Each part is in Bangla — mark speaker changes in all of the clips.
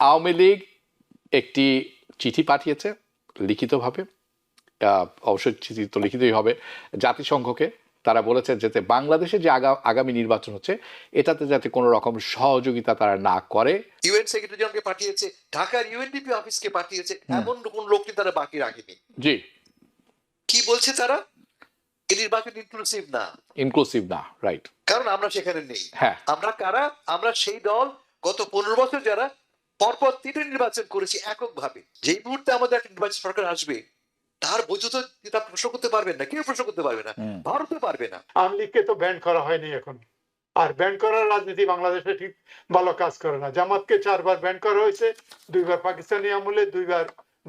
Speaker 1: আওয়ামী লীগ একটি চিঠি পাঠিয়েছে লিখিতভাবে, অবশ্যই চিঠি তো লিখিতই হবে, জাতিসংঘকে। তারা বলেছে যাতে বাংলাদেশে যে আগামী নির্বাচন হচ্ছে এটাতে যাতে কোনো রকম সহযোগিতা তারা না করে।
Speaker 2: ইউএন সেক্রেটারি জেনারেলকে পাঠিয়েছে, ঢাকার ইউএনডিপি অফিসকে পাঠিয়েছে, এমন কোন লোককে তারা বাকি রাখেনি।
Speaker 1: জি,
Speaker 2: কি বলছে তারা? এই নির্বাচন ইনক্লুসিভ না।
Speaker 1: ইনক্লুসিভ না, রাইট।
Speaker 2: কারণ আমরা সেখানে নেই।
Speaker 1: হ্যাঁ,
Speaker 2: আমরা কারা? আমরা সেই দল গত 15 বছর যারা পরপর 3টে নির্বাচন করেছি এককভাবে। যেই মুহূর্তে আমাদের একটা নির্বাচন সরকার আসবে, তার বৈধতা তা প্রশ্ন করতে পারবেন না, কেউ প্রশ্ন করতে পারবে না, ভারতও পারবে না।
Speaker 3: আওয়ামী লীগকে তো ব্যান করা হয়নি এখন, আর ব্যান করার রাজনীতি বাংলাদেশে ঠিক ভালো কাজ করে না। জামাতকে 4 বার ব্যান করা হয়েছে, 2 বার পাকিস্তানি আমলে, 2 বার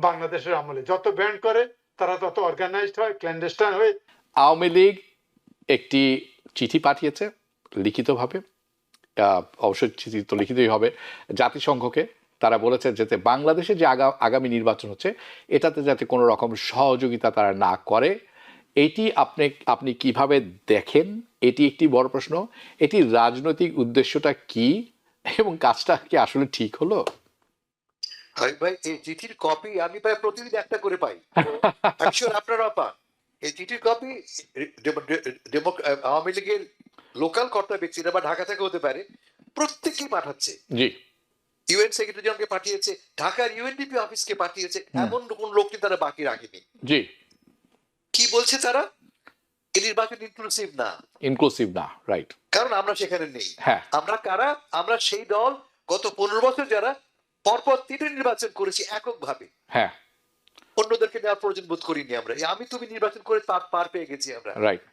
Speaker 3: বাংলাদেশের আমলে। যত ব্যান করে তারা তত অর্গানাইজড হয়, ক্ল্যান্ডেস্টাইন হয়।
Speaker 1: আওয়ামী লীগ একটি চিঠি পাঠিয়েছে লিখিতভাবে, অবশ্যই চিঠি তো লিখিতই হবে, জাতিসংঘকে। তারা বলেছে যাতে বাংলাদেশে যে আগামী নির্বাচন হচ্ছে এটাতে যাতে কোনো রকম সহযোগিতা তারা না করে। এটি আপনি কিভাবে দেখেন? এটি একটি বড় প্রশ্ন। এটি রাজনৈতিক উদ্দেশ্যটা কি এবং কাজটা কি আসলে ঠিক হলো?
Speaker 2: ভাই, এই চিঠির কপি আমি প্রায় প্রতিদিন একটা করে পাই। আমি শিওর আপনারাও পান। এই চিঠির কপি আওয়ামী লীগের লোকাল কর্তা ব্যক্তিরা বা ঢাকা থেকে হতে পারে, প্রত্যেকেই পাঠাচ্ছে।
Speaker 1: জি,
Speaker 2: ইউএন সেক্রেটারি জেনারেলকে পাঠিয়েছে, ঢাকার ইউএনডিপি অফিসকে পাঠিয়েছে, এমন কোন লোককে তারা বাকি রাখেনি।
Speaker 1: জি,
Speaker 2: কি বলছে তারা? এই নির্বাচন ইনক্লুসিভ না।
Speaker 1: ইনক্লুসিভ না, রাইট।
Speaker 2: কারণ আমরা সেখানে নেই।
Speaker 1: হ্যাঁ,
Speaker 2: আমরা কারা? আমরা সেই দল গত 15 বছর যারা পরপর 3টে নির্বাচন করেছি এককভাবে।
Speaker 1: হ্যাঁ,
Speaker 2: অন্যদেরকে নেওয়ার প্রয়োজন বোধ করিনি আমরা। আমি তুমি নির্বাচন করে পার পেয়ে গেছি আমরা।
Speaker 1: রাইট।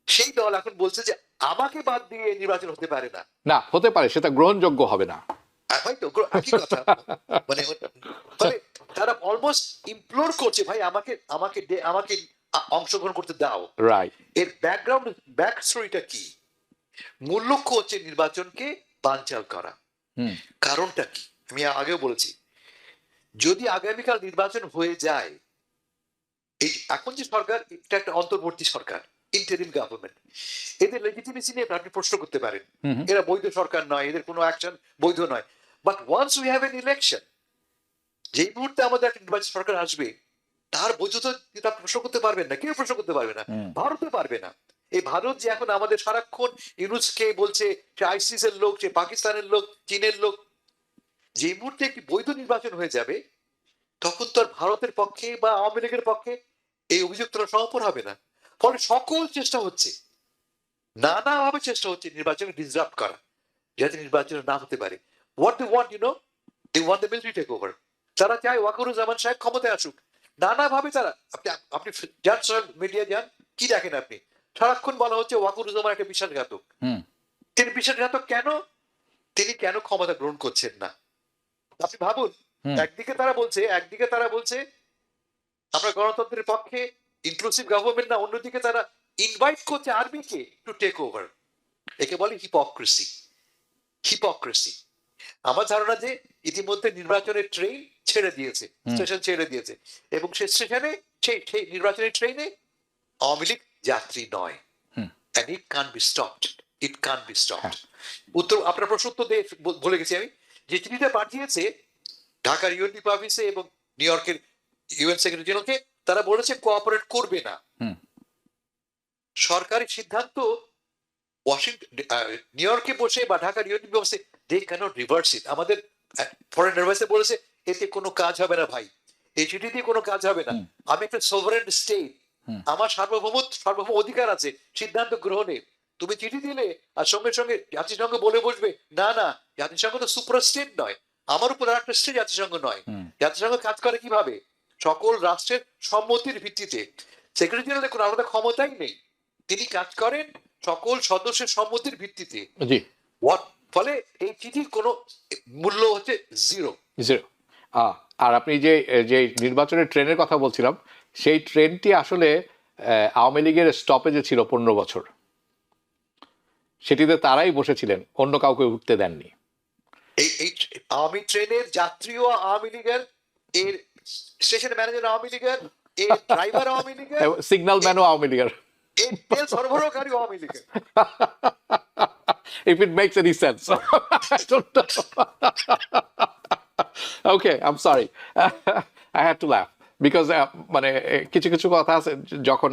Speaker 2: সেই দল এখন বলছে যে আমাকে বাদ দিয়ে নির্বাচন হতে পারে না।
Speaker 1: না, হতে পারে, সেটা গ্রহণযোগ্য হবে না।
Speaker 2: হয়তো একই কথা। মানে তারা অলমোস্ট ইমপ্লোর করছে, ভাই আমাকে আমাকে আমাকে অংশগ্রহণ করতে দাও।
Speaker 1: রাইট।
Speaker 2: এর ব্যাকগ্রাউন্ড ব্যাক স্টোরিটা কি? মূল লক্ষ্য হচ্ছে নির্বাচনকে বানচাল করা। কারণটা কি? আমি আগেও বলেছি, যদি আগামীকাল নির্বাচন হয়ে যায়, এই এখন যে সরকার, এটা একটা অন্তর্বর্তী সরকার, ইন্টারিম গভর্নমেন্ট, এদের লেজিটিমেসি নিয়ে আপনি প্রশ্ন করতে পারেন। এরা বৈধ সরকার নয়, এদের কোনো অ্যাকশন বৈধ নয়। But once we have an election, যেই মুহূর্তে আমাদের একটা নির্বাচন সরকার আসবে, তার বৈধতা তা প্রশ্ন করতে পারবেন না, কেউ প্রশ্ন করতে পারবে না, ভারতও পারবে না। এই ভারত যে এখন আমাদের সারাক্ষণ ইউনুসকে বলছে সে আইসিস এর লোক, সে পাকিস্তানের লোক, চীনের লোক, যে মুহূর্তে একটি বৈধ নির্বাচন হয়ে যাবে, তখন তো আর ভারতের পক্ষে বা আওয়ামী লীগের পক্ষে এই অভিযোগটা সমর্পণ হবে না। ফলে সকল চেষ্টা হচ্ছে, নানাভাবে চেষ্টা হচ্ছে নির্বাচন ডিসরাপ্ট করা, যাতে নির্বাচন না হতে পারে। What they want, they want the military take over. তারা চায় ওয়াকারুজ্জামান সাহেব ক্ষমতায় আসুক। নানাভাবে তারা, আপনি যান সোশ্যাল মিডিয়া যান, কি দেখেন আপনি? সারাক্ষণ বলা হচ্ছে ওয়াকারুজ্জামান একটা বিশ্বাসঘাতক। তিনি বিশ্বাসঘাতক কেন? তিনি কেন ক্ষমতা গ্রহণ করছেন না? আপনি ভাবুন, একদিকে তারা বলছে আমরা গণতন্ত্রের পক্ষে, ইনক্লুসিভ গভর্নমেন্ট না, অন্যদিকে তারা ইনভাইট করছে আর্মিকে টু টেক ওভার। একে বলে হিপোক্রেসি। হিপোক্রেসি। আমার ধারণা যে ইতিমধ্যে নির্বাচনের ট্রেন ছেড়ে দিয়েছে, স্টেশন ছেড়ে দিয়েছে, এবং সেই স্টেশনে সেই নির্বাচনের ট্রেনে আওয়ামী লীগ যাত্রী নয়। and it can't be stopped. It can't be stopped. উত্তর আপনার প্রশ্ন উত্তর দিয়ে বলে গেছি আমি, যে চিঠিটা পাঠিয়েছে ঢাকার ইউএনডিপি অফিসে এবং নিউ ইয়র্কের ইউএন সেক্রেটারি জেনারেলকে, তারা বলেছে কোঅপারেট করবে না। সরকারি সিদ্ধান্ত ওয়াশিংটন, নিউ ইয়র্কে বসে বা ঢাকার ইউএনডিপি অফিসে দে ক্যানট রিভার্স ইট। আমাদের ফরেন অ্যাডভাইসে বলেছে এতে কোনো কাজ হবে না ভাই, এই চিঠি দিয়ে কোনো কাজ হবে না। আমি একটা সোভারেন স্টেট, আমার সার্বভৌম অধিকার আছে সিদ্ধান্ত গ্রহণের। তুমি চিঠি দিলে আর সঙ্গে সঙ্গে জাতিসংঘ বলে বসবে না না, জাতিসংঘ তো সুপার স্টেট নয়, আমার উপর আর একটা স্টেট জাতিসংঘ নয়। জাতিসংঘ কাজ করে কিভাবে? সকল রাষ্ট্রের সম্মতির ভিত্তিতে। সেক্রেটারি জেনারেলের কোনো আলাদা ক্ষমতাই নেই, তিনি কাজ করেন সকল সদস্যের সম্মতির ভিত্তিতে। ফলে এই চিঠির কোনো মূল্য হচ্ছে জিরো।
Speaker 1: আর আপনি যে নির্বাচনের ট্রেনের কথা বলছিলাম, সেই ট্রেনটি আসলে আওয়ামী লীগের স্টপেজে ছিল 15 বছর। সেটিতে তারাই বসেছিলেন, অন্য কাউকে উঠতে দেননি।
Speaker 2: এই আওয়ামী ট্রেনের যাত্রীও আওয়ামী লীগের, এর স্টেশন ম্যানেজার আওয়ামী লীগের, এর ড্রাইভার আওয়ামী লীগের,
Speaker 1: সিগন্যাল ম্যানও আওয়ামী লীগের,
Speaker 2: এর তেল সরবরাহকারী আওয়ামী লীগের।
Speaker 1: if it makes any sense. I don't know. Okay, I'm sorry. I had to laugh. Because মানে কিছু কিছু কথা আছে যখন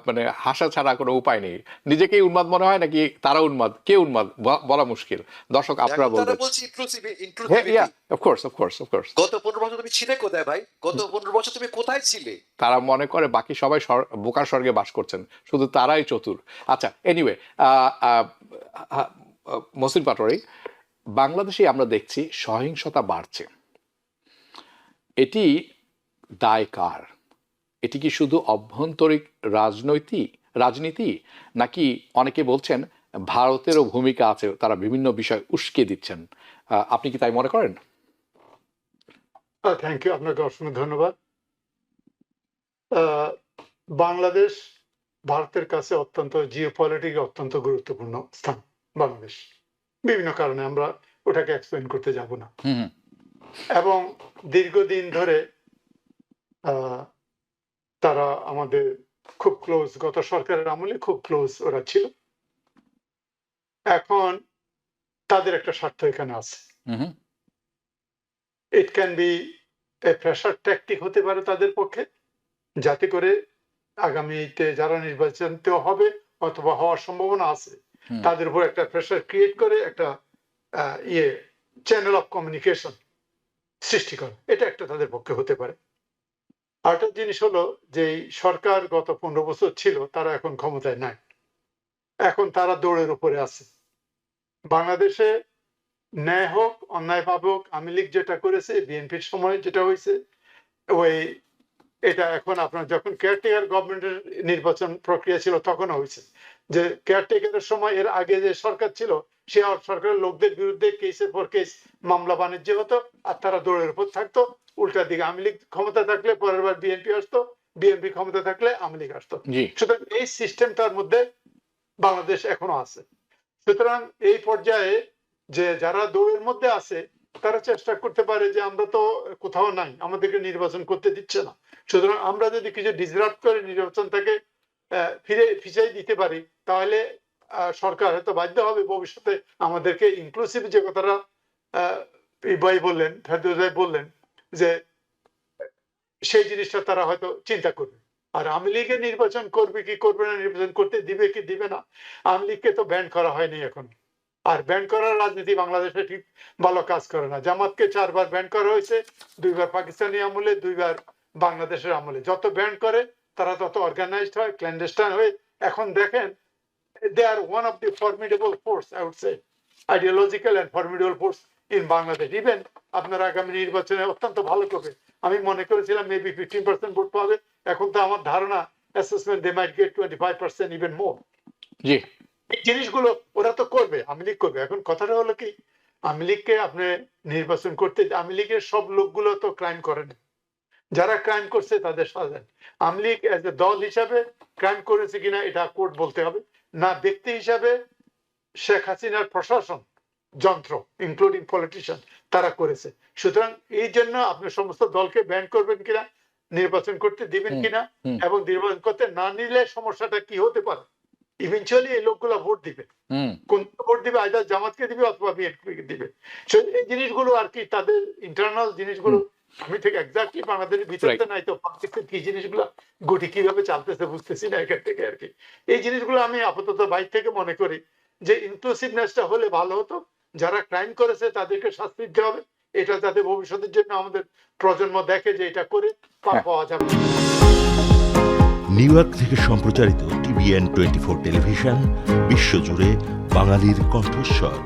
Speaker 1: মানে হাসা ছাড়া কোনো উপায় নেই। নিজেকেই উন্মাদ মনে হয় নাকি তারা উন্মাদ, কে উন্মাদ বলা মুশকিল। দর্শক আপনারা বলবেন। অফকোর্স
Speaker 2: গত 15 বছর তুমি ছিলে কোথায় ভাই? গত 15 বছর তুমি কোথায় ছিলে?
Speaker 1: তারা মনে করে বাকি সবাই বোকার স্বর্গে বাস করছেন, শুধু তারাই চতুর। আচ্ছা, এনিওয়ে, মহসিন পাটোয়ারি, বাংলাদেশে আমরা দেখছি সহিংসতা বাড়ছে। এটি দায় কার? এটি কি শুধু অভ্যন্তরীণ রাজনীতি, নাকি অনেকে বলছেন ভারতেরও ভূমিকা আছে, তারা বিভিন্ন বিষয় উস্কে দিচ্ছেন? আপনি কি তাই মনে করেন?
Speaker 3: থ্যাংক ইউ, আপনাকে অসংখ্য ধন্যবাদ। বাংলাদেশ ভারতের কাছে অত্যন্ত জিওপলিটিক অত্যন্ত গুরুত্বপূর্ণ স্থান বাংলাদেশ, বিভিন্ন কারণে আমরা ওটাকে এক্সপ্লেন করতে যাব না। এবং দীর্ঘদিন ধরে তারা আমাদের খুব ক্লোজ, গত সরকারের আমলে খুব ক্লোজ ওরা ছিল। এখন তাদের একটা স্বার্থ এখানে আছে। It can B A pressure tactic হতে পারে তাদের পক্ষে, যাতে করে আগামীতে যারা নির্বাচিত হবে অথবা হওয়ার সম্ভাবনা আছে তাদের উপর একটা প্রেশার ক্রিয়েট করে একটা চ্যানেল অফ কমিউনিকেশন সৃষ্টি করে। এটা একটা তাদের পক্ষে হতে পারে। আরেকটা জিনিস হলো যে সরকার গত 15 বছর ছিল, তারা এখন ক্ষমতায় নাই, এখন তারা দৌড়ের উপরে আছে। বাংলাদেশে ন্যায় হোক অন্যায় ভাবে হোক, আওয়ামী লীগ যেটা করেছে, বিএনপির সময় যেটা হয়েছে, এটা এখন আপনার যখন কেয়ারটেকার গভর্নমেন্টের নির্বাচন প্রক্রিয়া ছিল তখনও হয়েছে যে কেয়ারটেকারের সময় এর আগে যে সরকার ছিল সে সরকারের লোকদের বিরুদ্ধে কেসের পর কেস মামলা বাণিজ্য হতো, আর তারা দৌড়ের উপর থাকতো। উল্টা দিকে আওয়ামী লীগ ক্ষমতা থাকলে পরের বার বিএনপি আসতো, বিএনপি ক্ষমতা থাকলে আওয়ামী লীগ আসতো। সুতরাং এই সিস্টেমটার মধ্যে বাংলাদেশ এখনো আছে। সুতরাং এই পর্যায়ে যে যারা দৌড়ের মধ্যে আছে তারা চেষ্টা করতে পারে যে আমরা তো কোথাও নাই, আমাদেরকে নির্বাচন করতে দিচ্ছে না, সুতরাং আমরা যদি কিছু ডিসরাপ্ট করে নির্বাচনটাকে ফিরাই দিতে পারি তাহলে সরকার হয়তো বাধ্য হবে ভবিষ্যতে আমাদেরকে ইনক্লুসিভ যে কথাটা ভাই বললেন, ফেরদৌস ভাই বললেন, যে সেই জিনিসটা তারা হয়তো চিন্তা করবে। আর আওয়ামী লীগের নির্বাচন করবে কি করবে না, নির্বাচন করতে দিবে কি দিবে না, আওয়ামী লীগকে তো ব্যান করা হয়নি এখন। আর ব্যান করার রাজনীতি বাংলাদেশে ঠিক ভালো কাজ করে না। জামাতকে 4 বার ব্যান করা হয়েছে, 2 বার পাকিস্তানি আমলে, 2 বার বাংলাদেশের আমলে। যত ব্যান করে তারা তত অর্গানাইজড হয়, ক্ল্যান্ডেস্টাইন হয়ে। এখন দেখেন they are one of the formidable force, I would say, ideological and formidable force in Bangladesh. Even আপনার আগামী নির্বাচনে অত্যন্ত ভালো করবে। আমি মনে করেছিলাম মেবি 15% ভোট পাবে, এখন তো আমার ধারণা assessment they might get 25%, even more.
Speaker 1: জি,
Speaker 3: এই জিনিসগুলো ওরা তো করবে, আওয়ামী লীগ করবে। এখন কথাটা হলো কি, আওয়ামী লীগকে আপনি নির্বাচন করতে, আওয়ামী লীগের সব লোকগুলো তো ক্রাইম করেন, যারা ক্রাইম করছে তাদের সাজা। আওয়ামী লীগ এজ এ দল হিসাবে ক্রাইম করেছে কিনা এটা কোর্ট বলতে হবে না, ব্যক্তি হিসাবে শেখ হাসিনার প্রশাসন যন্ত্র ইনক্লুডিং পলিটিশিয়ান তারা করেছে। সুতরাং এই জন্য আপনি সমস্ত দলকে ব্যান করবেন কিনা, নির্বাচন করতে দিবেন কিনা, এবং নির্বাচন করতে না নিলে সমস্যাটা কি হতে পারে। ইভেনচুয়ালি এই লোকগুলো ভোট দিবে, কোন ভোট দিবে, আইদার জামাতকে দিবে অথবা বিএনপিকে দিবে। এই জিনিসগুলো আর কি তাদের ইন্টারনাল জিনিসগুলো আমি ঠিক এক্স্যাক্টলি বাংলাদেশের ভিতরে নাই তো পাকিস্তান কি জিনিসগুলো গুটি কিভাবে চালতেছে বুঝতেছি না এখান থেকে আর কি। এই জিনিসগুলো আমি আপাতত বাইরে থেকে মনে করি যে ইনক্লুসিভনেসটা হলে ভালো হতো। যারা ক্রাইম করেছে তাদেরকে শাস্তি দিতে হবে, এটা যাতে ভবিষ্যতের জন্য আমাদের প্রজন্ম দেখে যে এটা করে পার পাওয়া যাবে।
Speaker 4: নিউ ইয়র্ক থেকে সম্প্রচারিত TVN 24 টেলিভিশন, বিশ্বজুড়ে বাঙালির কণ্ঠস্বর।